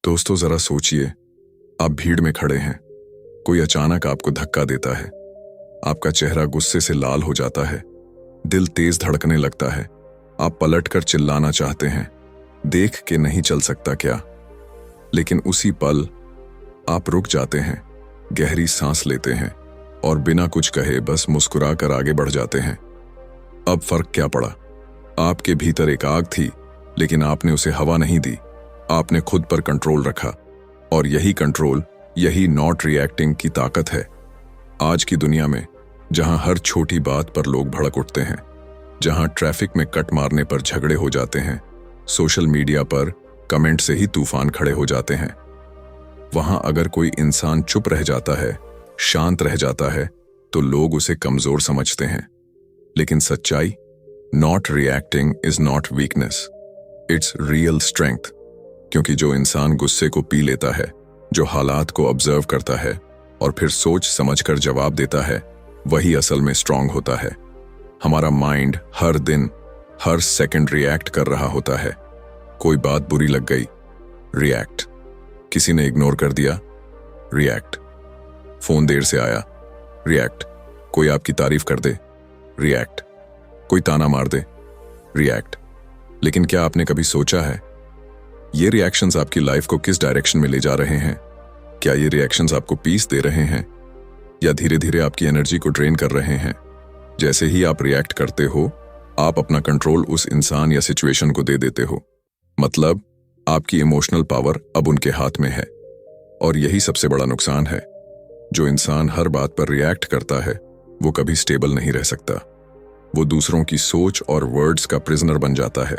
दोस्तों जरा सोचिए, आप भीड़ में खड़े हैं, कोई अचानक आपको धक्का देता है, आपका चेहरा गुस्से से लाल हो जाता है, दिल तेज धड़कने लगता है, आप पलटकर चिल्लाना चाहते हैं, देख के नहीं चल सकता क्या। लेकिन उसी पल आप रुक जाते हैं, गहरी सांस लेते हैं और बिना कुछ कहे बस मुस्कुरा कर आगे बढ़ जाते हैं। अब फर्क क्या पड़ा? आपके भीतर एक आग थी, लेकिन आपने उसे हवा नहीं दी, आपने खुद पर कंट्रोल रखा। और यही कंट्रोल, यही नॉट रिएक्टिंग की ताकत है। आज की दुनिया में जहां हर छोटी बात पर लोग भड़क उठते हैं, जहां ट्रैफिक में कट मारने पर झगड़े हो जाते हैं, सोशल मीडिया पर कमेंट से ही तूफान खड़े हो जाते हैं, वहां अगर कोई इंसान चुप रह जाता है, शांत रह जाता है, तो लोग उसे कमजोर समझते हैं। लेकिन सच्चाई, not reacting is not weakness, it's real strength. क्योंकि जो इंसान गुस्से को पी लेता है, जो हालात को ऑब्जर्व करता है और फिर सोच समझकर जवाब देता है, वही असल में स्ट्रांग होता है। हमारा माइंड हर दिन, हर सेकंड रिएक्ट कर रहा होता है। कोई बात बुरी लग गई, रिएक्ट। किसी ने इग्नोर कर दिया, रिएक्ट। फोन देर से आया, रिएक्ट। कोई आपकी तारीफ कर दे, रिएक्ट। कोई ताना मार दे, रिएक्ट। लेकिन क्या आपने कभी सोचा है, ये रिएक्शंस आपकी लाइफ को किस डायरेक्शन में ले जा रहे हैं? क्या ये रिएक्शंस आपको पीस दे रहे हैं या धीरे धीरे आपकी एनर्जी को ड्रेन कर रहे हैं? जैसे ही आप रिएक्ट करते हो, आप अपना कंट्रोल उस इंसान या सिचुएशन को दे देते हो। मतलब आपकी इमोशनल पावर अब उनके हाथ में है। और यही सबसे बड़ा नुकसान है। जो इंसान हर बात पर रिएक्ट करता है, वो कभी स्टेबल नहीं रह सकता। वो दूसरों की सोच और वर्ड्स का प्रिजनर बन जाता है।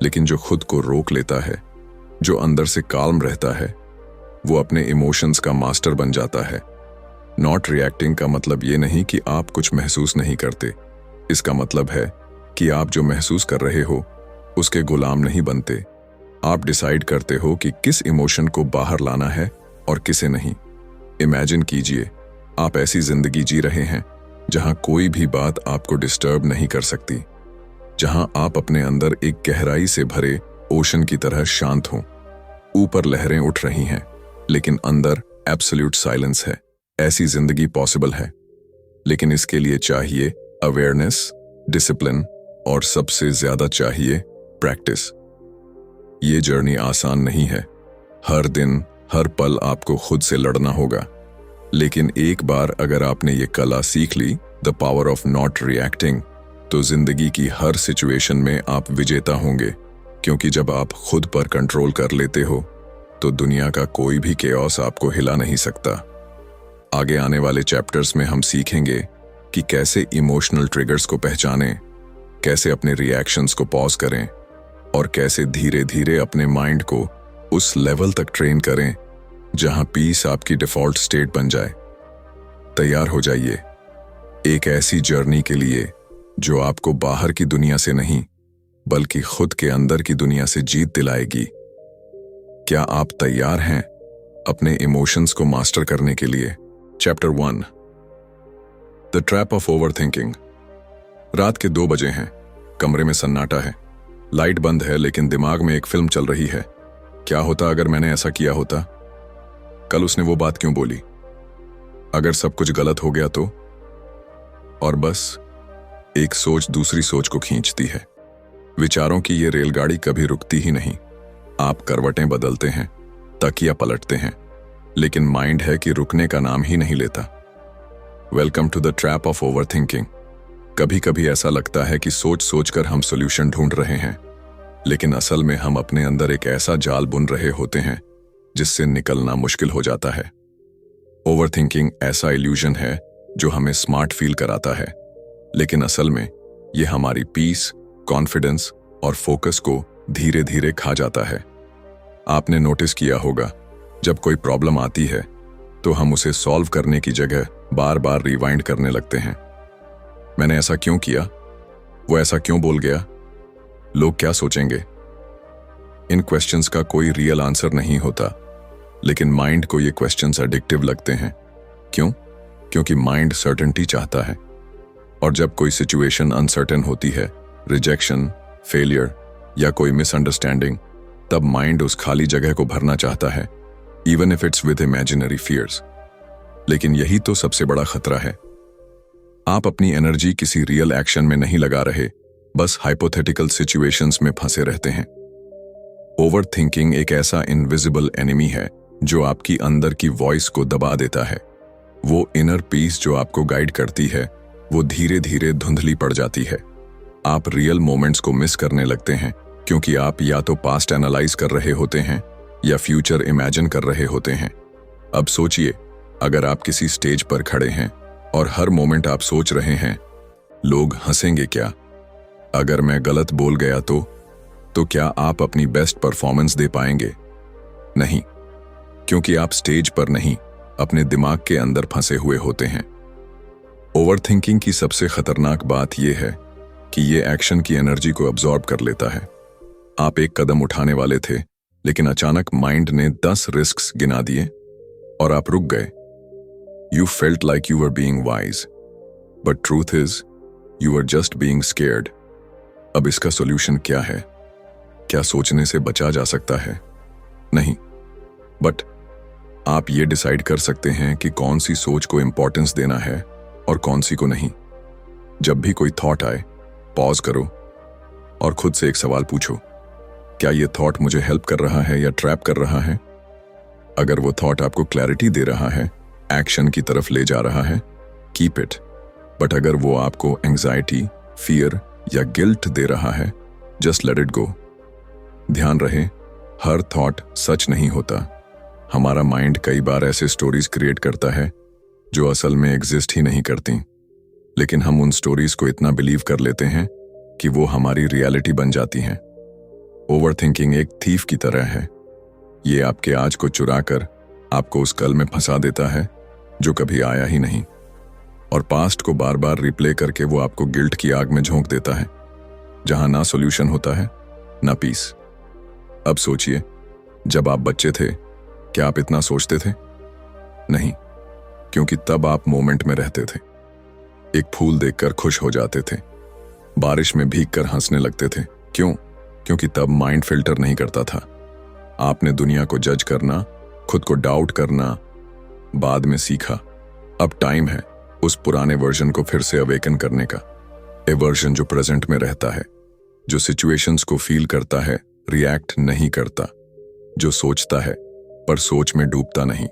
लेकिन जो खुद को रोक लेता है, जो अंदर से काल्म रहता है, वो अपने इमोशंस का मास्टर बन जाता है। नॉट रिएक्टिंग का मतलब ये नहीं कि आप कुछ महसूस नहीं करते। इसका मतलब है कि आप जो महसूस कर रहे हो, उसके गुलाम नहीं बनते। आप डिसाइड करते हो कि किस इमोशन को बाहर लाना है और किसे नहीं। इमेजिन कीजिए, आप ऐसी जिंदगी जी रहे हैं जहां कोई भी बात आपको डिस्टर्ब नहीं कर सकती, जहां आप अपने अंदर एक गहराई से भरे ओशन की तरह शांत हों। ऊपर लहरें उठ रही हैं, लेकिन अंदर एब्सोल्यूट साइलेंस है। ऐसी जिंदगी पॉसिबल है, लेकिन इसके लिए चाहिए अवेयरनेस, डिसिप्लिन और सबसे ज्यादा चाहिए प्रैक्टिस। ये जर्नी आसान नहीं है। हर दिन, हर पल आपको खुद से लड़ना होगा। लेकिन एक बार अगर आपने ये कला सीख ली, the power of not reacting, तो जिंदगी की हर सिचुएशन में आप विजेता होंगे। क्योंकि जब आप खुद पर कंट्रोल कर लेते हो, तो दुनिया का कोई भी केओस आपको हिला नहीं सकता। आगे आने वाले चैप्टर्स में हम सीखेंगे कि कैसे इमोशनल ट्रिगर्स को पहचानें, कैसे अपने रिएक्शंस को पॉज करें और कैसे धीरे धीरे अपने माइंड को उस लेवल तक ट्रेन करें जहां पीस आपकी डिफॉल्ट स्टेट बन जाए। तैयार हो जाइए एक ऐसी जर्नी के लिए जो आपको बाहर की दुनिया से नहीं, बल्कि खुद के अंदर की दुनिया से जीत दिलाएगी। क्या आप तैयार हैं अपने इमोशंस को मास्टर करने के लिए? Chapter 1, the trap of overthinking. रात के 2 बजे हैं, कमरे में सन्नाटा है, लाइट बंद है, लेकिन दिमाग में एक फिल्म चल रही है। क्या होता अगर मैंने ऐसा किया होता? कल उसने वो बात क्यों बोली? अगर सब कुछ गलत हो गया तो? और बस एक सोच दूसरी सोच को खींचती है। विचारों की ये रेलगाड़ी कभी रुकती ही नहीं। आप करवटें बदलते हैं, तकिया पलटते हैं, लेकिन माइंड है कि रुकने का नाम ही नहीं लेता। Welcome to the trap of overthinking. कभी कभी ऐसा लगता है कि सोच सोचकर हम सॉल्यूशन ढूंढ रहे हैं, लेकिन असल में हम अपने अंदर एक ऐसा जाल बुन रहे होते हैं जिससे निकलना मुश्किल हो जाता है। ओवरथिंकिंग ऐसा इल्यूजन है जो हमें स्मार्ट फील कराता है, लेकिन असल में यह हमारी पीस, कॉन्फिडेंस और फोकस को धीरे धीरे खा जाता है। आपने नोटिस किया होगा, जब कोई प्रॉब्लम आती है तो हम उसे सॉल्व करने की जगह बार बार रिवाइंड करने लगते हैं। मैंने ऐसा क्यों किया? वो ऐसा क्यों बोल गया? लोग क्या सोचेंगे? इन क्वेश्चंस का कोई रियल आंसर नहीं होता, लेकिन माइंड को ये क्वेश्चंस एडिक्टिव लगते हैं। क्यों? क्योंकि माइंड सर्टेनिटी चाहता है। और जब कोई सिचुएशन अनसर्टेन होती है, रिजेक्शन, फेलियर या कोई मिसअंडरस्टैंडिंग, तब माइंड उस खाली जगह को भरना चाहता है, even if it's with imaginary fears. लेकिन यही तो सबसे बड़ा खतरा है। आप अपनी एनर्जी किसी रियल एक्शन में नहीं लगा रहे, बस हाइपोथेटिकल सिचुएशंस में फंसे रहते हैं। ओवर थिंकिंग एक ऐसा इनविजिबल एनिमी है जो आपकी अंदर की वॉइस को दबा देता है। वो इनर पीस जो आपको गाइड करती है, वो धीरे धीरे धुंधली पड़ जाती है। आप रियल मोमेंट्स को मिस करने लगते हैं क्योंकि आप या तो पास्ट एनालाइज कर रहे होते हैं या फ्यूचर इमेजिन कर रहे होते हैं। अब सोचिए, अगर आप किसी स्टेज पर खड़े हैं और हर मोमेंट आप सोच रहे हैं, लोग हंसेंगे क्या? अगर मैं गलत बोल गया तो क्या आप अपनी बेस्ट परफॉर्मेंस दे पाएंगे? नहीं, क्योंकि आप स्टेज पर नहीं, अपने दिमाग के अंदर फंसे हुए होते हैं। ओवरथिंकिंग की सबसे खतरनाक बात यह है कि ये एक्शन की एनर्जी को अब्सॉर्ब कर लेता है। आप एक कदम उठाने वाले थे, लेकिन अचानक माइंड ने 10 रिस्क्स गिना दिए और आप रुक गए। You felt like you were being wise, but truth is you were just being scared. अब इसका सॉल्यूशन क्या है? क्या सोचने से बचा जा सकता है? नहीं, बट आप ये डिसाइड कर सकते हैं कि कौन सी सोच को इंपॉर्टेंस देना है और कौन सी को नहीं। जब भी कोई थॉट आए, पॉज करो और खुद से एक सवाल पूछो, क्या ये थॉट मुझे हेल्प कर रहा है या ट्रैप कर रहा है? अगर वो थॉट आपको क्लैरिटी दे रहा है, एक्शन की तरफ ले जा रहा है, कीप इट। बट अगर वो आपको एंजाइटी, फियर या गिल्ट दे रहा है, जस्ट लेट इट गो। ध्यान रहे, हर थॉट सच नहीं होता। हमारा माइंड कई बार ऐसे स्टोरीज क्रिएट करता है जो असल में एग्जिस्ट ही नहीं करती, लेकिन हम उन स्टोरीज को इतना बिलीव कर लेते हैं कि वो हमारी रियलिटी बन जाती हैं। ओवरथिंकिंग एक थीफ की तरह है। ये आपके आज को चुराकर आपको उस कल में फंसा देता है जो कभी आया ही नहीं, और पास्ट को बार बार रिप्ले करके वो आपको गिल्ट की आग में झोंक देता है, जहां ना सॉल्यूशन होता है ना पीस। अब सोचिए, जब आप बच्चे थे, क्या आप इतना सोचते थे? नहीं, क्योंकि तब आप मोमेंट में रहते थे। एक फूल देखकर खुश हो जाते थे, बारिश में भीगकर हंसने लगते थे। क्यों? क्योंकि तब माइंड फिल्टर नहीं करता था। आपने दुनिया को जज करना, खुद को डाउट करना बाद में सीखा। अब टाइम है उस पुराने वर्जन को फिर से अवेकन करने का। ए वर्जन जो प्रेजेंट में रहता है, जो सिचुएशंस को फील करता है, रिएक्ट नहीं करता, जो सोचता है पर सोच में डूबता नहीं।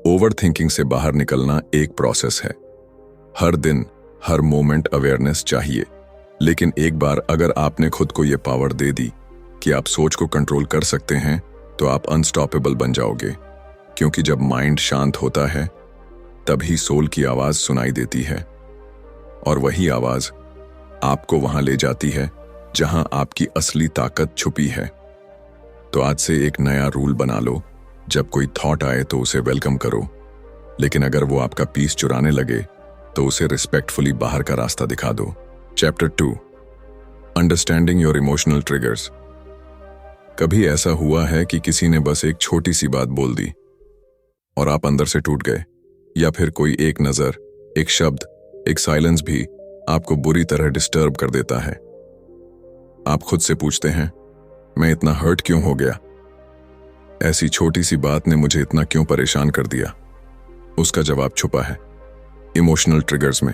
ओवरथिंकिंग से बाहर निकलना एक प्रोसेस है। हर दिन, हर मोमेंट अवेयरनेस चाहिए। लेकिन एक बार अगर आपने खुद को यह पावर दे दी कि आप सोच को कंट्रोल कर सकते हैं, तो आप अनस्टॉपेबल बन जाओगे। क्योंकि जब माइंड शांत होता है, तभी सोल की आवाज सुनाई देती है, और वही आवाज आपको वहां ले जाती है जहां आपकी असली ताकत छुपी है। तो आज से एक नया रूल बना लो, जब कोई थॉट आए तो उसे वेलकम करो, लेकिन अगर वो आपका पीस चुराने लगे तो उसे रिस्पेक्टफुली बाहर का रास्ता दिखा दो। Chapter 2, understanding your emotional triggers. कभी ऐसा हुआ है कि किसी ने बस एक छोटी सी बात बोल दी और आप अंदर से टूट गए? या फिर कोई एक नजर, एक शब्द, एक साइलेंस भी आपको बुरी तरह डिस्टर्ब कर देता है? आप खुद से पूछते हैं, मैं इतना हर्ट क्यों हो गया? ऐसी छोटी सी बात ने मुझे इतना क्यों परेशान कर दिया? उसका जवाब छुपा है इमोशनल ट्रिगर्स में।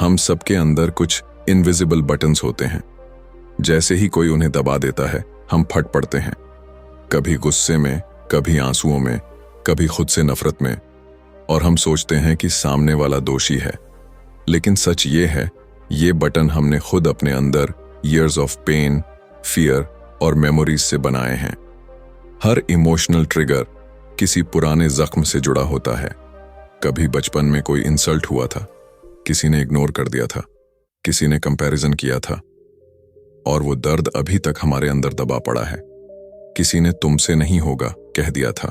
हम सबके अंदर कुछ इनविजिबल बटन्स होते हैं। जैसे ही कोई उन्हें दबा देता है, हम फट पड़ते हैं, कभी गुस्से में, कभी आंसुओं में, कभी खुद से नफरत में, और हम सोचते हैं कि सामने वाला दोषी है। लेकिन सच ये है, ये बटन हमने खुद अपने अंदर ईयर्स ऑफ पेन, फियर और मेमोरीज से बनाए हैं। हर इमोशनल ट्रिगर किसी पुराने जख्म से जुड़ा होता है। कभी बचपन में कोई इंसल्ट हुआ था, किसी ने इग्नोर कर दिया था, किसी ने कंपैरिजन किया था, और वो दर्द अभी तक हमारे अंदर दबा पड़ा है। किसी ने तुमसे नहीं होगा कह दिया था,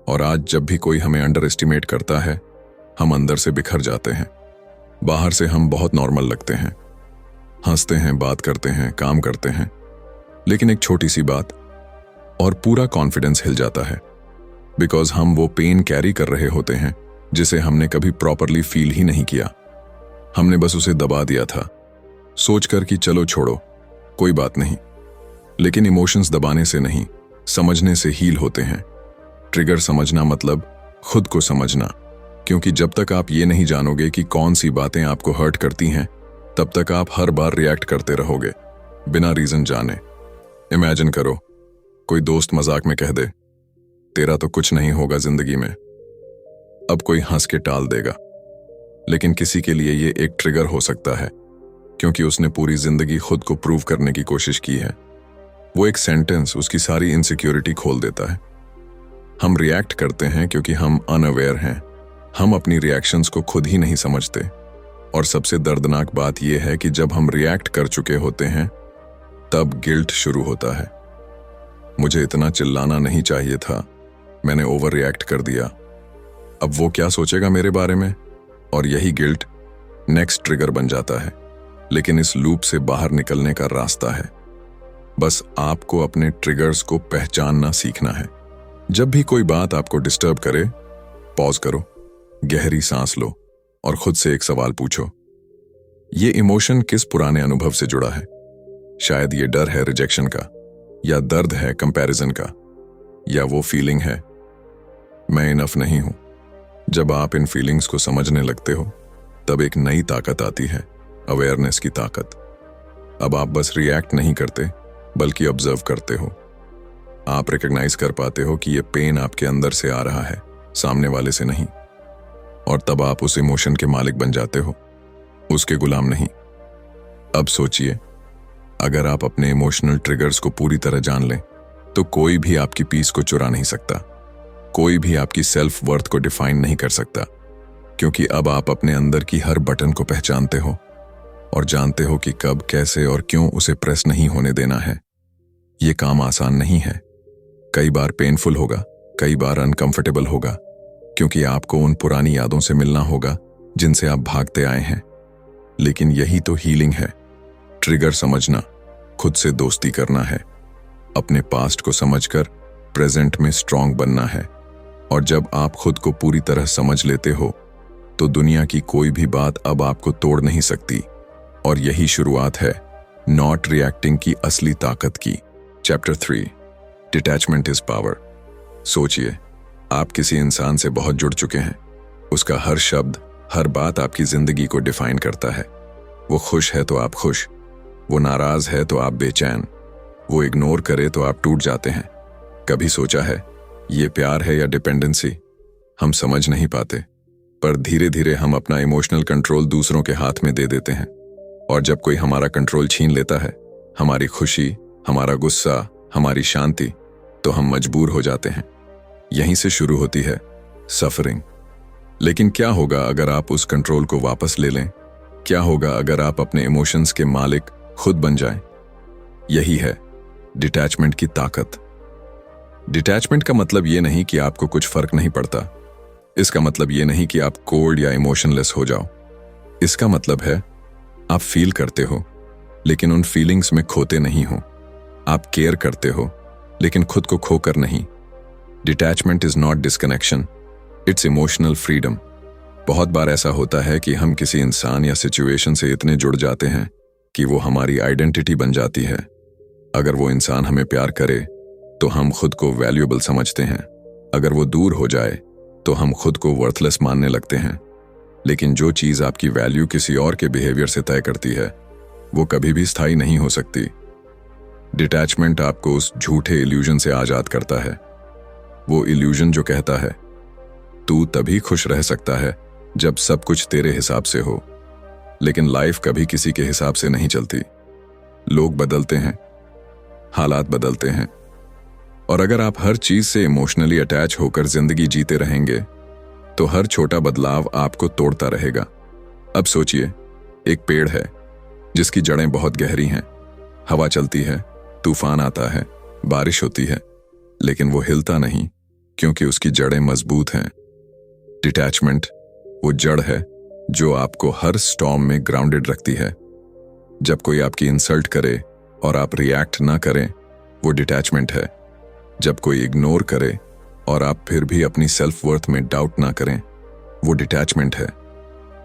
और आज जब भी कोई हमें अंडर एस्टिमेट करता है, हम अंदर से बिखर जाते हैं। बाहर से हम बहुत नॉर्मल लगते हैं, हंसते हैं, बात करते हैं, काम करते हैं, लेकिन एक छोटी सी बात और पूरा कॉन्फिडेंस हिल जाता है। बिकॉज हम वो पेन कैरी कर रहे होते हैं जिसे हमने कभी प्रॉपरली फील ही नहीं किया। हमने बस उसे दबा दिया था, सोचकर कि चलो छोड़ो, कोई बात नहीं। लेकिन इमोशंस दबाने से नहीं, समझने से हील होते हैं। ट्रिगर समझना मतलब खुद को समझना, क्योंकि जब तक आप ये नहीं जानोगे कि कौन सी बातें आपको हर्ट करती हैं, तब तक आप हर बार रिएक्ट करते रहोगे बिना रीजन जाने। इमेजिन करो, कोई दोस्त मजाक में कह दे, तेरा तो कुछ नहीं होगा जिंदगी में। अब कोई हंस के टाल देगा, लेकिन किसी के लिए ये एक ट्रिगर हो सकता है, क्योंकि उसने पूरी जिंदगी खुद को प्रूव करने की कोशिश की है। वो एक सेंटेंस उसकी सारी इनसिक्योरिटी खोल देता है। हम रिएक्ट करते हैं क्योंकि हम अनअवेयर हैं। हम अपनी रिएक्शंस को खुद ही नहीं समझते। और सबसे दर्दनाक बात यह है कि जब हम रिएक्ट कर चुके होते हैं, तब गिल्ट शुरू होता है। मुझे इतना चिल्लाना नहीं चाहिए था, मैंने ओवर रिएक्ट कर दिया। अब वो क्या सोचेगा मेरे बारे में? और यही गिल्ट नेक्स्ट ट्रिगर बन जाता है। लेकिन इस लूप से बाहर निकलने का रास्ता है। बस आपको अपने ट्रिगर्स को पहचानना सीखना है। जब भी कोई बात आपको डिस्टर्ब करे, पॉज करो, गहरी सांस लो और खुद से एक सवाल पूछो, ये इमोशन किस पुराने अनुभव से जुड़ा है? शायद ये डर है रिजेक्शन का, या दर्द है कंपैरिजन का, या वो फीलिंग है मैं इनफ नहीं हूं। जब आप इन फीलिंग्स को समझने लगते हो, तब एक नई ताकत आती है, अवेयरनेस की ताकत। अब आप बस रिएक्ट नहीं करते, बल्कि ऑब्जर्व करते हो। आप रिकॉग्नाइज कर पाते हो कि ये पेन आपके अंदर से आ रहा है, सामने वाले से नहीं। और तब आप उस इमोशन के मालिक बन जाते हो, उसके गुलाम नहीं। अब सोचिए, अगर आप अपने इमोशनल ट्रिगर्स को पूरी तरह जान लें, तो कोई भी आपकी पीस को चुरा नहीं सकता। कोई भी आपकी सेल्फ वर्थ को डिफाइन नहीं कर सकता, क्योंकि अब आप अपने अंदर की हर बटन को पहचानते हो और जानते हो कि कब, कैसे और क्यों उसे प्रेस नहीं होने देना है। ये काम आसान नहीं है। कई बार पेनफुल होगा, कई बार अनकंफर्टेबल होगा, क्योंकि आपको उन पुरानी यादों से मिलना होगा जिनसे आप भागते आए हैं। लेकिन यही तो हीलिंग है। ट्रिगर समझना, खुद से दोस्ती करना है, अपने पास्ट को समझकर प्रेजेंट में स्ट्रांग बनना है। और जब आप खुद को पूरी तरह समझ लेते हो, तो दुनिया की कोई भी बात अब आपको तोड़ नहीं सकती। और यही शुरुआत है नॉट रिएक्टिंग की असली ताकत की। Chapter 3, detachment is power. सोचिए, आप किसी इंसान से बहुत जुड़ चुके हैं। उसका हर शब्द, हर बात आपकी जिंदगी को डिफाइन करता है। वो खुश है तो आप खुश, वो नाराज है तो आप बेचैन, वो इग्नोर करे तो आप टूट जाते हैं। कभी सोचा है ये प्यार है या डिपेंडेंसी? हम समझ नहीं पाते, पर धीरे धीरे हम अपना इमोशनल कंट्रोल दूसरों के हाथ में दे देते हैं। और जब कोई हमारा कंट्रोल छीन लेता है, हमारी खुशी, हमारा गुस्सा, हमारी शांति, तो हम मजबूर हो जाते हैं। यहीं से शुरू होती है सफरिंग। लेकिन क्या होगा अगर आप उस कंट्रोल को वापस ले लें? क्या होगा अगर आप अपने इमोशंस के मालिक खुद बन जाएं? यही है डिटैचमेंट की ताकत। डिटैचमेंट का मतलब ये नहीं कि आपको कुछ फर्क नहीं पड़ता। इसका मतलब ये नहीं कि आप कोल्ड या इमोशनलेस हो जाओ। इसका मतलब है आप फील करते हो, लेकिन उन फीलिंग्स में खोते नहीं हो। आप केयर करते हो, लेकिन खुद को खोकर नहीं। Detachment is not disconnection, it's emotional freedom. बहुत बार ऐसा होता है कि हम किसी इंसान या सिचुएशन से इतने जुड़ जाते हैं कि वो हमारी आइडेंटिटी बन जाती है। अगर वो इंसान हमें प्यार करे तो हम खुद को वैल्यूएबल समझते हैं। अगर वो दूर हो जाए तो हम खुद को वर्थलेस मानने लगते हैं। लेकिन जो चीज़ आपकी वैल्यू किसी और के बिहेवियर से तय करती है, वो कभी भी स्थायी नहीं हो सकती। डिटैचमेंट आपको उस झूठे इल्यूजन से आज़ाद करता है। वो इल्यूजन जो कहता है तू तभी खुश रह सकता है जब सब कुछ तेरे हिसाब से हो। लेकिन लाइफ कभी किसी के हिसाब से नहीं चलती। लोग बदलते हैं, हालात बदलते हैं, और अगर आप हर चीज से इमोशनली अटैच होकर जिंदगी जीते रहेंगे, तो हर छोटा बदलाव आपको तोड़ता रहेगा। अब सोचिए, एक पेड़ है जिसकी जड़ें बहुत गहरी हैं। हवा चलती है, तूफान आता है, बारिश होती है, लेकिन वो हिलता नहीं, क्योंकि उसकी जड़ें मजबूत हैं। डिटैचमेंट वो जड़ है जो आपको हर स्टॉर्म में ग्राउंडेड रखती है। जब कोई आपकी इंसल्ट करे और आप रिएक्ट ना करें, वो डिटैचमेंट है। जब कोई इग्नोर करे और आप फिर भी अपनी सेल्फ वर्थ में डाउट ना करें, वो डिटैचमेंट है।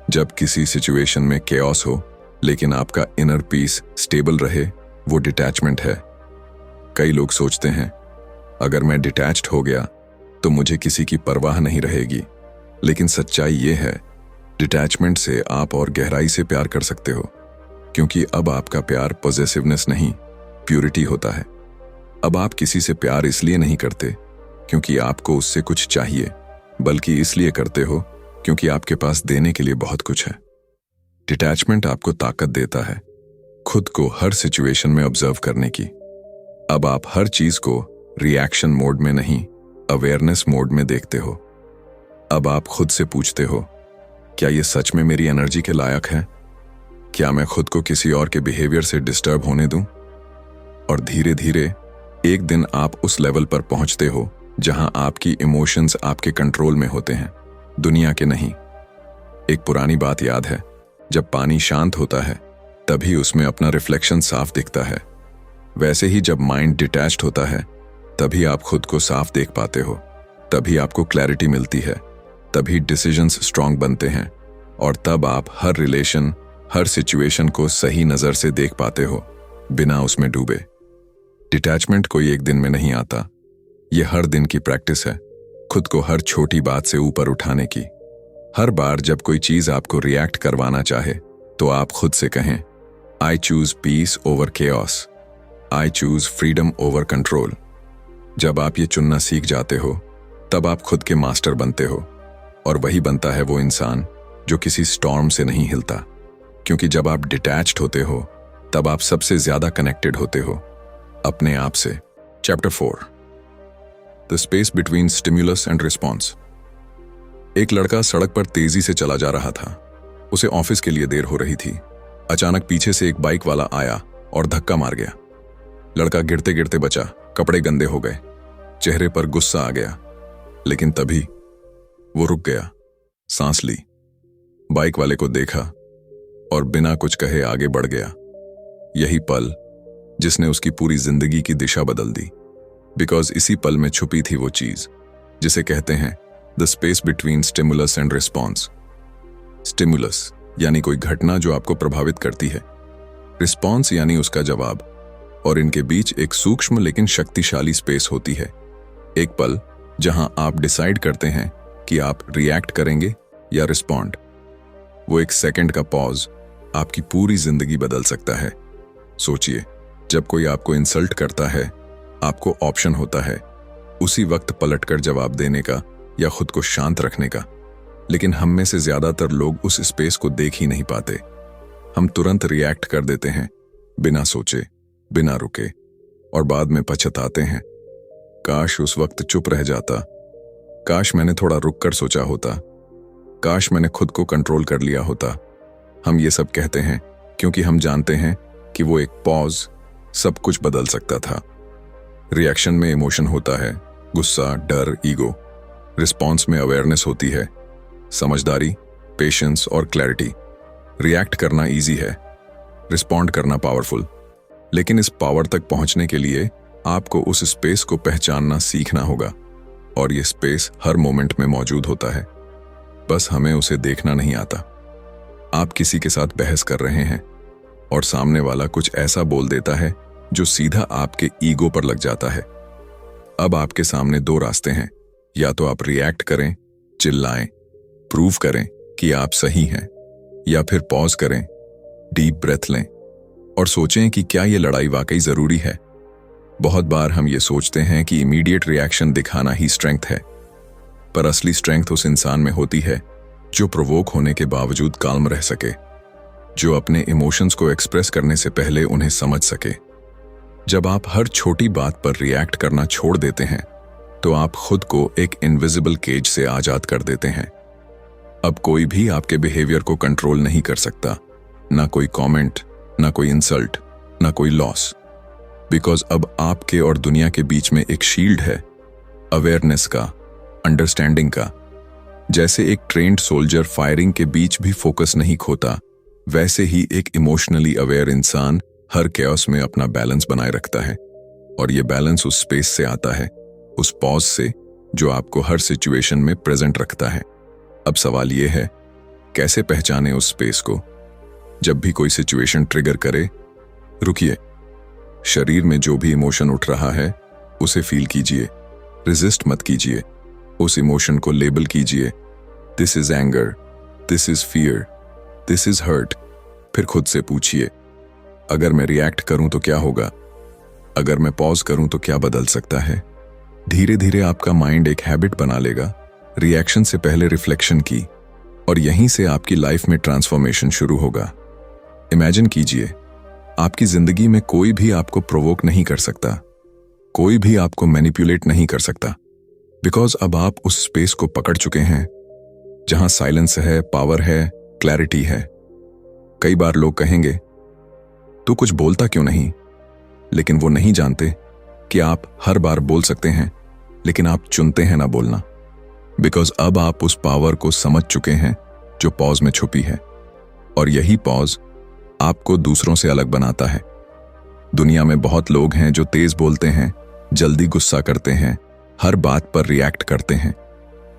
जब किसी सिचुएशन में केओस हो लेकिन आपका इनर पीस स्टेबल रहे, वो डिटैचमेंट है। कई लोग सोचते हैं अगर मैं डिटैच्ड हो गया तो मुझे किसी की परवाह नहीं रहेगी, लेकिन सच्चाई ये है डिटैचमेंट से आप और गहराई से प्यार कर सकते हो, क्योंकि अब आपका प्यार पॉजेसिवनेस नहीं, प्यूरिटी होता है। अब आप किसी से प्यार इसलिए नहीं करते क्योंकि आपको उससे कुछ चाहिए, बल्कि इसलिए करते हो क्योंकि आपके पास देने के लिए बहुत कुछ है। डिटैचमेंट आपको ताकत देता है खुद को हर सिचुएशन में ऑब्जर्व करने की। अब आप हर चीज को रिएक्शन मोड में नहीं, अवेयरनेस मोड में देखते हो। अब आप खुद से पूछते हो, क्या ये सच में मेरी एनर्जी के लायक है? क्या मैं खुद को किसी और के बिहेवियर से डिस्टर्ब होने दूं? और धीरे धीरे एक दिन आप उस लेवल पर पहुंचते हो जहां आपकी इमोशंस आपके कंट्रोल में होते हैं, दुनिया के नहीं। एक पुरानी बात याद है, जब पानी शांत होता है तभी उसमें अपना रिफ्लेक्शन साफ दिखता है। वैसे ही जब माइंड डिटैच्ड होता है तभी आप खुद को साफ देख पाते हो, तभी आपको क्लैरिटी मिलती है, तभी डिसीजंस स्ट्रांग बनते हैं, और तब आप हर रिलेशन, हर सिचुएशन को सही नजर से देख पाते हो, बिना उसमें डूबे। डिटैचमेंट कोई एक दिन में नहीं आता, ये हर दिन की प्रैक्टिस है, खुद को हर छोटी बात से ऊपर उठाने की। हर बार जब कोई चीज आपको रिएक्ट करवाना चाहे तो आप खुद से कहें, I choose peace over chaos, I choose freedom over control. जब आप ये चुनना सीख जाते हो तब आप खुद के मास्टर बनते हो, और वही बनता है वो इंसान जो किसी स्टॉर्म से नहीं हिलता। क्योंकि जब आप डिटैच्ड होते हो तब आप सबसे ज्यादा कनेक्टेड होते हो अपने आप से। Chapter 4, the space between stimulus and response. एक लड़का सड़क पर तेजी से चला जा रहा था। उसे ऑफिस के लिए देर हो रही थी। अचानक पीछे से एक बाइक वाला आया और धक्का मार गया। लड़का गिरते गिरते बचा, कपड़े गंदे हो गए, चेहरे पर गुस्सा आ गया, लेकिन तभी वो रुक गया, सांस ली, बाइक वाले को देखा और बिना कुछ कहे आगे बढ़ गया। यही पल जिसने उसकी पूरी जिंदगी की दिशा बदल दी। बिकॉज इसी पल में छुपी थी वो चीज जिसे कहते हैं the space between stimulus and response. Stimulus यानी कोई घटना जो आपको प्रभावित करती है, रिस्पॉन्स यानी उसका जवाब, और इनके बीच एक सूक्ष्म लेकिन शक्तिशाली स्पेस होती है। एक पल जहां आप डिसाइड करते हैं कि आप रिएक्ट करेंगे या रिस्पॉन्ड। वो एक सेकंड का पॉज आपकी पूरी जिंदगी बदल सकता है। सोचिए, जब कोई आपको इंसल्ट करता है, आपको ऑप्शन होता है उसी वक्त पलटकर जवाब देने का या खुद को शांत रखने का। लेकिन हम में से ज्यादातर लोग उस स्पेस को देख ही नहीं पाते। हम तुरंत रिएक्ट कर देते हैं, बिना सोचे, बिना रुके, और बाद में पछताते हैं। काश उस वक्त चुप रह जाता, काश मैंने थोड़ा रुक कर सोचा होता, काश मैंने खुद को कंट्रोल कर लिया होता। हम ये सब कहते हैं क्योंकि हम जानते हैं कि वो एक पॉज सब कुछ बदल सकता था। रिएक्शन में इमोशन होता है, गुस्सा, डर, ईगो। रिस्पॉन्स में अवेयरनेस होती है, समझदारी, पेशेंस और क्लैरिटी। रिएक्ट करना इजी है, रिस्पॉन्ड करना पावरफुल। लेकिन इस पावर तक पहुंचने के लिए आपको उस स्पेस को पहचानना सीखना होगा, और ये स्पेस हर मोमेंट में मौजूद होता है, बस हमें उसे देखना नहीं आता। आप किसी के साथ बहस कर रहे हैं और सामने वाला कुछ ऐसा बोल देता है जो सीधा आपके ईगो पर लग जाता है। अब आपके सामने दो रास्ते हैं, या तो आप रिएक्ट करें, चिल्लाएं, प्रूव करें कि आप सही हैं, या फिर पॉज करें, डीप ब्रेथ लें और सोचें कि क्या ये लड़ाई वाकई जरूरी है। बहुत बार हम ये सोचते हैं कि इमीडिएट रिएक्शन दिखाना ही स्ट्रेंथ है, पर असली स्ट्रेंथ उस इंसान में होती है जो प्रोवोक होने के बावजूद काल्म रह सके, जो अपने इमोशंस को एक्सप्रेस करने से पहले उन्हें समझ सके। जब आप हर छोटी बात पर रिएक्ट करना छोड़ देते हैं तो आप खुद को एक इनविजिबल केज से आजाद कर देते हैं। अब कोई भी आपके बिहेवियर को कंट्रोल नहीं कर सकता, ना कोई कमेंट, ना कोई इंसल्ट, ना कोई लॉस। बिकॉज अब आपके और दुनिया के बीच में एक शील्ड है, अवेयरनेस का, अंडरस्टैंडिंग का। जैसे एक ट्रेन्ड सोल्जर फायरिंग के बीच भी फोकस नहीं खोता, वैसे ही एक इमोशनली अवेयर इंसान हर कैओस में अपना बैलेंस बनाए रखता है। और ये बैलेंस उस स्पेस से आता है, उस पॉज से जो आपको हर सिचुएशन में प्रेजेंट रखता है। अब सवाल ये है, कैसे पहचाने उस स्पेस को? जब भी कोई सिचुएशन ट्रिगर करे, रुकिए, शरीर में जो भी इमोशन उठ रहा है उसे फील कीजिए, रेजिस्ट मत कीजिए। उस इमोशन को लेबल कीजिए, this is anger, this is fear, this is hurt. फिर खुद से पूछिए, अगर मैं रिएक्ट करूं तो क्या होगा? अगर मैं पॉज करूं तो क्या बदल सकता है? धीरे धीरे आपका माइंड एक हैबिट बना लेगा, रिएक्शन से पहले रिफ्लेक्शन की, और यहीं से आपकी लाइफ में ट्रांसफॉर्मेशन शुरू होगा। इमेजिन कीजिए, आपकी जिंदगी में कोई भी आपको प्रोवोक नहीं कर सकता, कोई भी आपको मैनिपुलेट नहीं कर सकता, बिकॉज अब आप उस स्पेस को पकड़ चुके हैं जहां साइलेंस है, पावर है, क्लैरिटी है। कई बार लोग कहेंगे, तू कुछ बोलता क्यों नहीं? लेकिन वो नहीं जानते कि आप हर बार बोल सकते हैं, लेकिन आप चुनते हैं ना बोलना, बिकॉज अब आप उस पावर को समझ चुके हैं जो पॉज में छुपी है। और यही पॉज आपको दूसरों से अलग बनाता है। दुनिया में बहुत लोग हैं जो तेज बोलते हैं, जल्दी गुस्सा करते हैं, हर बात पर रिएक्ट करते हैं,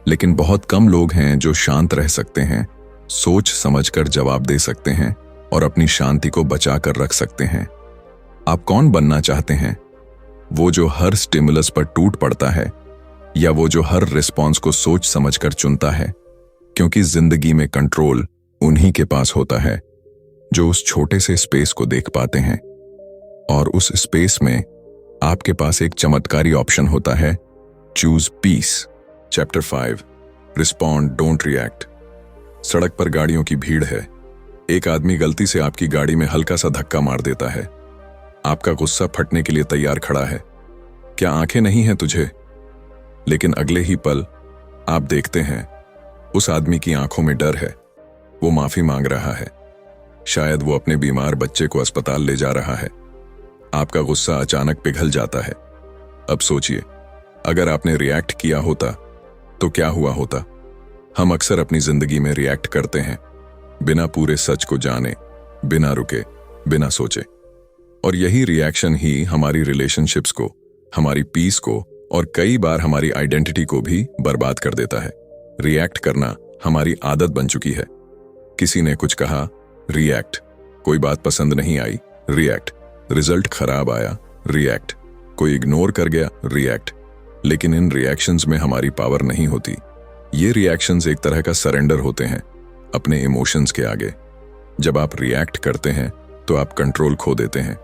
लेकिन बहुत कम लोग हैं जो शांत रह सकते हैं, सोच समझकर जवाब दे सकते हैं और अपनी शांति को बचा कर रख सकते हैं। आप कौन बनना चाहते हैं? वो जो हर स्टिमुलस पर टूट पड़ता है, या वो जो हर रिस्पॉन्स को सोच समझकर चुनता है? क्योंकि जिंदगी में कंट्रोल उन्हीं के पास होता है जो उस छोटे से स्पेस को देख पाते हैं, और उस स्पेस में आपके पास एक चमत्कारी ऑप्शन होता है, choose peace. Chapter 5, respond don't react. सड़क पर गाड़ियों की भीड़ है। एक आदमी गलती से आपकी गाड़ी में हल्का सा धक्का मार देता है। आपका गुस्सा फटने के लिए तैयार खड़ा है। क्या आंखें नहीं हैं तुझे? लेकिन अगले ही पल आप देखते हैं उस आदमी की आंखों में डर है। वो माफी मांग रहा है। शायद वो अपने बीमार बच्चे को अस्पताल ले जा रहा है। आपका गुस्सा अचानक पिघल जाता है। अब सोचिए, अगर आपने रिएक्ट किया होता तो क्या हुआ होता? हम अक्सर अपनी जिंदगी में रिएक्ट करते हैं, बिना पूरे सच को जाने, बिना रुके, बिना सोचे। और यही रिएक्शन ही हमारी रिलेशनशिप्स को, हमारी पीस को और कई बार हमारी आइडेंटिटी को भी बर्बाद कर देता है। रिएक्ट करना हमारी आदत बन चुकी है। किसी ने कुछ कहा, रिएक्ट। कोई बात पसंद नहीं आई, रिएक्ट। रिजल्ट खराब आया, रिएक्ट। कोई इग्नोर कर गया, रिएक्ट। लेकिन इन रिएक्शंस में हमारी पावर नहीं होती। ये रिएक्शंस एक तरह का सरेंडर होते हैं अपने इमोशंस के आगे। जब आप रिएक्ट करते हैं तो आप कंट्रोल खो देते हैं।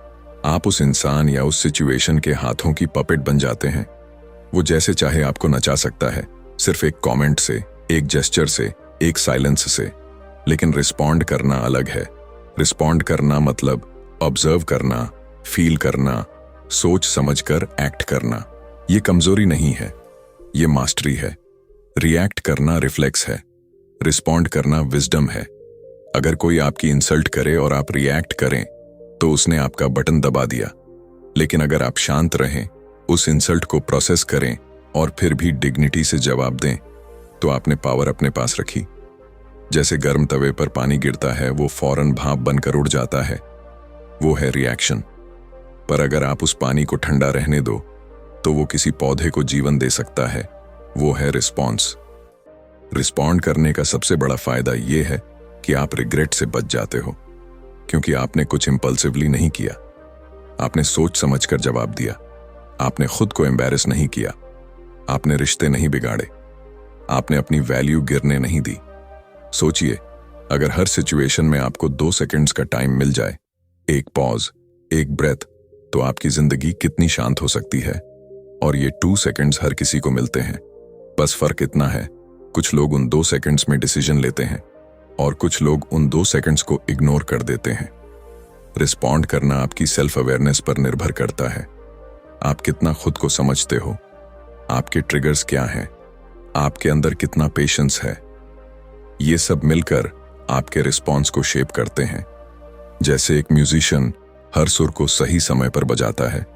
आप उस इंसान या उस सिचुएशन के हाथों की पपेट बन जाते हैं। वो जैसे चाहे आपको नचा सकता है, सिर्फ एक कमेंट से, एक जेस्चर से, एक साइलेंस से। लेकिन रिस्पॉन्ड करना अलग है। रिस्पॉन्ड करना मतलब ऑब्जर्व करना, फील करना, सोच समझकर एक्ट करना। ये कमजोरी नहीं है, ये मास्टरी है। रिएक्ट करना रिफ्लेक्स है, रिस्पॉन्ड करना विजडम है। अगर कोई आपकी इंसल्ट करे और आप रिएक्ट करें तो उसने आपका बटन दबा दिया। लेकिन अगर आप शांत रहें, उस इंसल्ट को प्रोसेस करें और फिर भी डिग्निटी से जवाब दें, तो आपने पावर अपने पास रखी। जैसे गर्म तवे पर पानी गिरता है, वो फौरन भाप बनकर उड़ जाता है, वो है रिएक्शन। पर अगर आप उस पानी को ठंडा रहने दो तो वो किसी पौधे को जीवन दे सकता है, वो है रिस्पॉन्स। रिस्पॉन्ड करने का सबसे बड़ा फायदा ये है कि आप रिग्रेट से बच जाते हो, क्योंकि आपने कुछ इंपल्सिवली नहीं किया। आपने सोच समझकर जवाब दिया। आपने खुद को एम्बैरेस नहीं किया। आपने रिश्ते नहीं बिगाड़े। आपने अपनी वैल्यू गिरने नहीं दी। सोचिए, अगर हर सिचुएशन में आपको 2 सेकंड्स का टाइम मिल जाए, एक पॉज, एक ब्रेथ, तो आपकी जिंदगी कितनी शांत हो सकती है। और ये 2 सेकंड्स हर किसी को मिलते हैं। बस फर्क इतना है, कुछ लोग उन 2 सेकंड्स में डिसीजन लेते हैं और कुछ लोग उन 2 सेकंड्स को इग्नोर कर देते हैं। रिस्पॉन्ड करना आपकी सेल्फ अवेयरनेस पर निर्भर करता है। आप कितना खुद को समझते हो, आपके ट्रिगर्स क्या हैं, आपके अंदर कितना पेशेंस है। ये सब मिलकर आपके रिस्पॉन्स को शेप करते हैं। जैसे एक म्यूजिशियन हर सुर को सही समय पर बजाता है,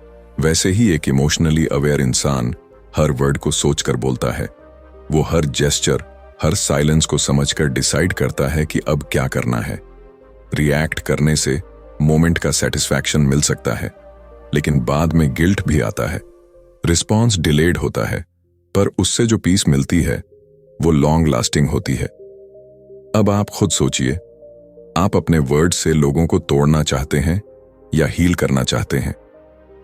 वैसे ही एक इमोशनली अवेयर इंसान हर वर्ड को सोचकर बोलता है। वो हर जेस्चर, हर साइलेंस को समझकर डिसाइड करता है कि अब क्या करना है। रिएक्ट करने से मोमेंट का सेटिस्फैक्शन मिल सकता है, लेकिन बाद में गिल्ट भी आता है। रिस्पॉन्स डिलेड होता है, पर उससे जो पीस मिलती है वो लॉन्ग लास्टिंग होती है। अब आप खुद सोचिए, आप अपने वर्ड से लोगों को तोड़ना चाहते हैं या हील करना चाहते हैं?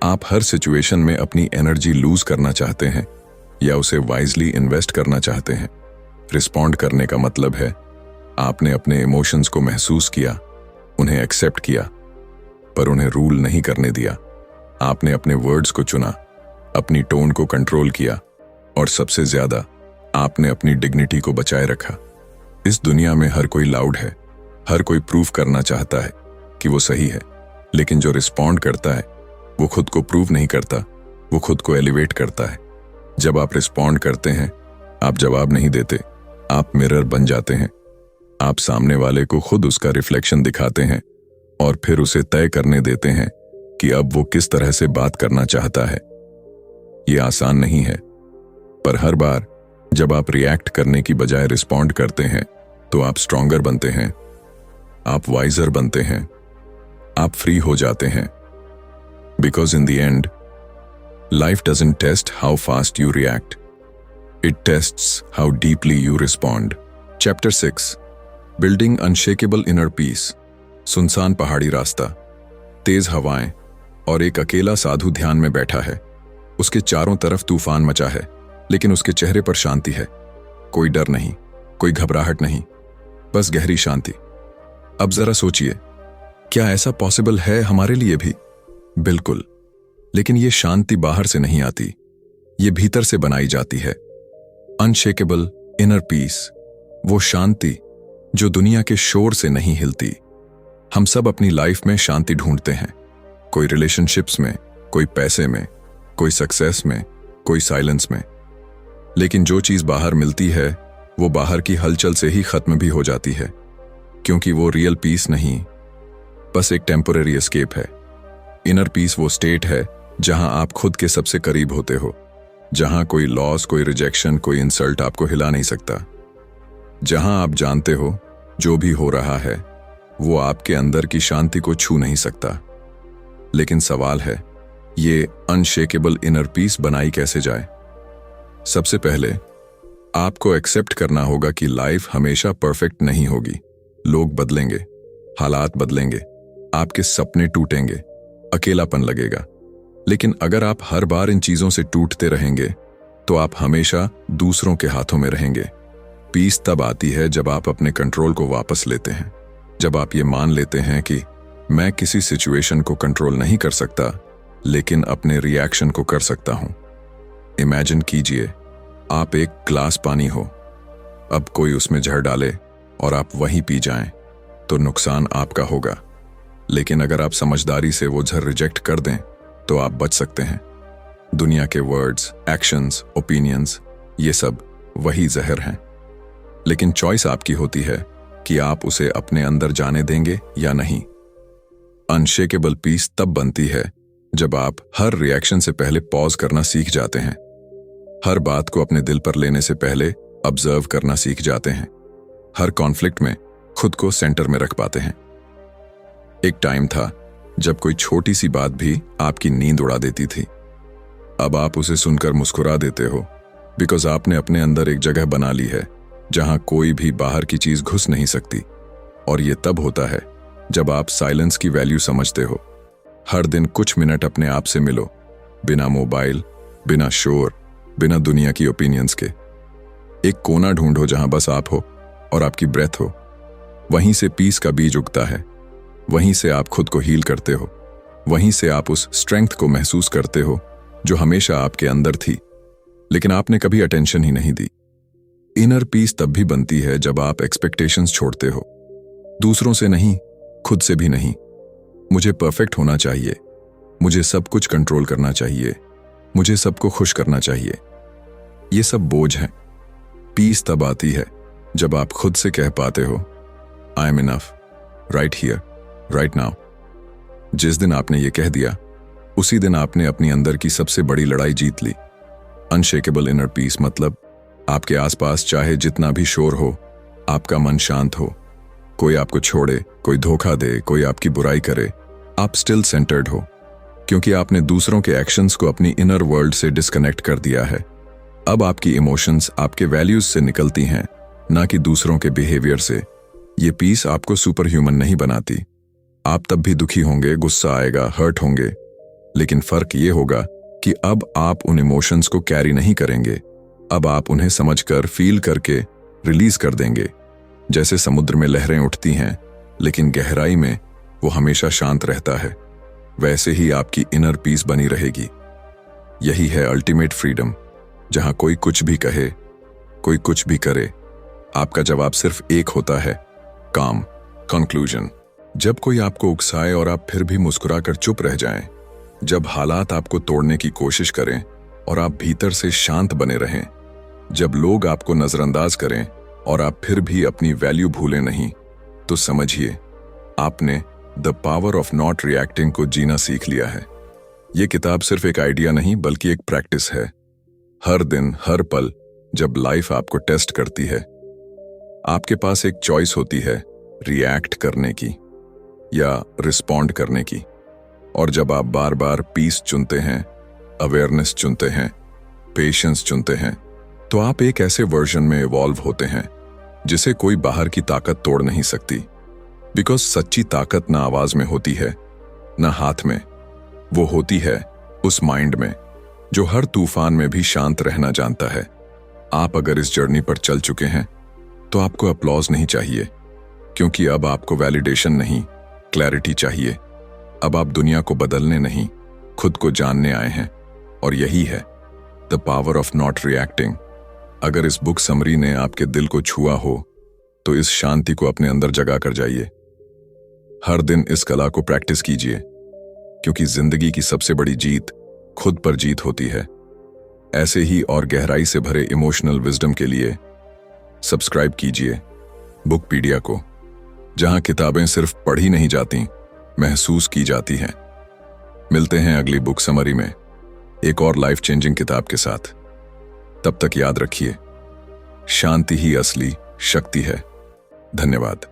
आप हर सिचुएशन में अपनी एनर्जी लूज करना चाहते हैं या उसे वाइजली इन्वेस्ट करना चाहते हैं। रिस्पॉन्ड करने का मतलब है आपने अपने इमोशंस को महसूस किया, उन्हें एक्सेप्ट किया, पर उन्हें रूल नहीं करने दिया। आपने अपने वर्ड्स को चुना, अपनी टोन को कंट्रोल किया और सबसे ज्यादा आपने अपनी डिग्निटी को बचाए रखा। इस दुनिया में हर कोई लाउड है, हर कोई प्रूव करना चाहता है कि वो सही है, लेकिन जो रिस्पॉन्ड करता है वो खुद को प्रूव नहीं करता, वो खुद को एलिवेट करता है। जब आप रिस्पॉन्ड करते हैं, आप जवाब नहीं देते, आप मिरर बन जाते हैं। आप सामने वाले को खुद उसका रिफ्लेक्शन दिखाते हैं और फिर उसे तय करने देते हैं कि अब वो किस तरह से बात करना चाहता है। ये आसान नहीं है, पर हर बार जब आप रिएक्ट करने की बजाय रिस्पॉन्ड करते हैं तो आप स्ट्रॉन्गर बनते हैं, आप वाइजर बनते हैं, आप फ्री हो जाते हैं। Because in the end life doesn't test how fast you react, it tests how deeply you respond. Chapter 6, building unshakeable inner peace. सुनसान पहाड़ी रास्ता, तेज हवाएं और एक अकेला साधु ध्यान में बैठा है। उसके चारों तरफ तूफान मचा है, लेकिन उसके चेहरे पर शांति है। कोई डर नहीं, कोई घबराहट नहीं, बस गहरी शांति। अब जरा सोचिए, क्या ऐसा पॉसिबल है हमारे लिए भी? बिल्कुल, लेकिन ये शांति बाहर से नहीं आती, ये भीतर से बनाई जाती है। अनशेकेबल इनर पीस, वो शांति जो दुनिया के शोर से नहीं हिलती। हम सब अपनी लाइफ में शांति ढूंढते हैं, कोई रिलेशनशिप्स में, कोई पैसे में, कोई सक्सेस में, कोई साइलेंस में। लेकिन जो चीज बाहर मिलती है वो बाहर की हलचल से ही खत्म भी हो जाती है, क्योंकि वो रियल पीस नहीं, बस एक टेम्पररी एस्केप है। इनर पीस वो स्टेट है जहां आप खुद के सबसे करीब होते हो, जहां कोई लॉस, कोई रिजेक्शन, कोई इंसल्ट आपको हिला नहीं सकता, जहां आप जानते हो जो भी हो रहा है वो आपके अंदर की शांति को छू नहीं सकता। लेकिन सवाल है, ये अनशेकेबल इनर पीस बनाई कैसे जाए? सबसे पहले आपको एक्सेप्ट करना होगा कि लाइफ हमेशा परफेक्ट नहीं होगी। लोग बदलेंगे, हालात बदलेंगे, आपके सपने टूटेंगे, अकेलापन लगेगा। लेकिन अगर आप हर बार इन चीजों से टूटते रहेंगे तो आप हमेशा दूसरों के हाथों में रहेंगे। पीस तब आती है जब आप अपने कंट्रोल को वापस लेते हैं, जब आप ये मान लेते हैं कि मैं किसी सिचुएशन को कंट्रोल नहीं कर सकता, लेकिन अपने रिएक्शन को कर सकता हूं। इमेजिन कीजिए, आप एक ग्लास पानी हो, अब कोई उसमें झड़ डाले और आप वहीं पी जाएं, तो नुकसान आपका होगा। लेकिन अगर आप समझदारी से वो झर रिजेक्ट कर दें तो आप बच सकते हैं। दुनिया के वर्ड्स, एक्शंस, ओपिनियंस, ये सब वही जहर हैं। लेकिन चॉइस आपकी होती है कि आप उसे अपने अंदर जाने देंगे या नहीं। अनशेकेबल पीस तब बनती है जब आप हर रिएक्शन से पहले पॉज करना सीख जाते हैं, हर बात को अपने दिल पर लेने से पहले ऑब्जर्व करना सीख जाते हैं, हर कॉन्फ्लिक्ट में खुद को सेंटर में रख पाते हैं। एक टाइम था जब कोई छोटी सी बात भी आपकी नींद उड़ा देती थी। अब आप उसे सुनकर मुस्कुरा देते हो, बिकॉज आपने अपने अंदर एक जगह बना ली है जहां कोई भी बाहर की चीज घुस नहीं सकती। और ये तब होता है जब आप साइलेंस की वैल्यू समझते हो। हर दिन कुछ मिनट अपने आप से मिलो, बिना मोबाइल, बिना शोर, बिना दुनिया की ओपिनियंस के। एक कोना ढूंढो जहां बस आप हो और आपकी ब्रेथ हो। वहीं से पीस का बीज उगता है, वहीं से आप खुद को हील करते हो, वहीं से आप उस स्ट्रेंथ को महसूस करते हो जो हमेशा आपके अंदर थी, लेकिन आपने कभी अटेंशन ही नहीं दी। इनर पीस तब भी बनती है जब आप एक्सपेक्टेशंस छोड़ते हो, दूसरों से नहीं, खुद से भी नहीं। मुझे परफेक्ट होना चाहिए, मुझे सब कुछ कंट्रोल करना चाहिए, मुझे सबको खुश करना चाहिए। ये सब बोझ है। पीस तब आती है जब आप खुद से कह पाते हो, I am enough, right here, right now. जिस दिन आपने ये कह दिया, उसी दिन आपने अपनी अंदर की सबसे बड़ी लड़ाई जीत ली। अनशेकेबल इनर पीस मतलब आपके आसपास चाहे जितना भी शोर हो, आपका मन शांत हो। कोई आपको छोड़े, कोई धोखा दे, कोई आपकी बुराई करे, आप स्टिल सेंटर्ड हो, क्योंकि आपने दूसरों के एक्शंस को अपनी इनर वर्ल्ड से डिस्कनेक्ट कर दिया है। अब आपकी इमोशंस आपके वैल्यूज से निकलती हैं, ना कि दूसरों के बिहेवियर से। ये पीस आपको सुपर ह्यूमन नहीं बनाती। आप तब भी दुखी होंगे, गुस्सा आएगा, हर्ट होंगे, लेकिन फर्क ये होगा कि अब आप उन इमोशंस को कैरी नहीं करेंगे। अब आप उन्हें समझकर, फील करके रिलीज कर देंगे। जैसे समुद्र में लहरें उठती हैं लेकिन गहराई में वो हमेशा शांत रहता है, वैसे ही आपकी इनर पीस बनी रहेगी। यही है अल्टीमेट फ्रीडम, जहां कोई कुछ भी कहे, कोई कुछ भी करे, आपका जवाब सिर्फ एक होता है, काम। कंक्लूजन। जब कोई आपको उकसाए और आप फिर भी मुस्कुराकर चुप रह जाएं, जब हालात आपको तोड़ने की कोशिश करें और आप भीतर से शांत बने रहें, जब लोग आपको नजरअंदाज करें और आप फिर भी अपनी वैल्यू भूलें नहीं, तो समझिए आपने the power of not reacting को जीना सीख लिया है। ये किताब सिर्फ एक आइडिया नहीं बल्कि एक प्रैक्टिस है। हर दिन, हर पल जब लाइफ आपको टेस्ट करती है, आपके पास एक चॉइस होती है, रिएक्ट करने की या रिस्पॉन्ड करने की। और जब आप बार बार पीस चुनते हैं, अवेयरनेस चुनते हैं, पेशेंस चुनते हैं, तो आप एक ऐसे वर्जन में इवॉल्व होते हैं जिसे कोई बाहर की ताकत तोड़ नहीं सकती। बिकॉज सच्ची ताकत ना आवाज में होती है, ना हाथ में, वो होती है उस माइंड में जो हर तूफान में भी शांत रहना जानता है। आप अगर इस जर्नी पर चल चुके हैं तो आपको अपलॉज नहीं चाहिए, क्योंकि अब आपको वैलिडेशन नहीं, क्लैरिटी चाहिए। अब आप दुनिया को बदलने नहीं, खुद को जानने आए हैं। और यही है the power of not reacting. अगर इस बुक समरी ने आपके दिल को छुआ हो तो इस शांति को अपने अंदर जगा कर जाइए। हर दिन इस कला को प्रैक्टिस कीजिए, क्योंकि जिंदगी की सबसे बड़ी जीत खुद पर जीत होती है। ऐसे ही और गहराई से भरे इमोशनल विजडम के लिए सब्सक्राइब कीजिए बुकपीडिया को, जहां किताबें सिर्फ पढ़ी नहीं जाती, महसूस की जाती हैं। मिलते हैं अगली बुक समरी में एक और लाइफ चेंजिंग किताब के साथ। तब तक याद रखिए, शांति ही असली शक्ति है। धन्यवाद।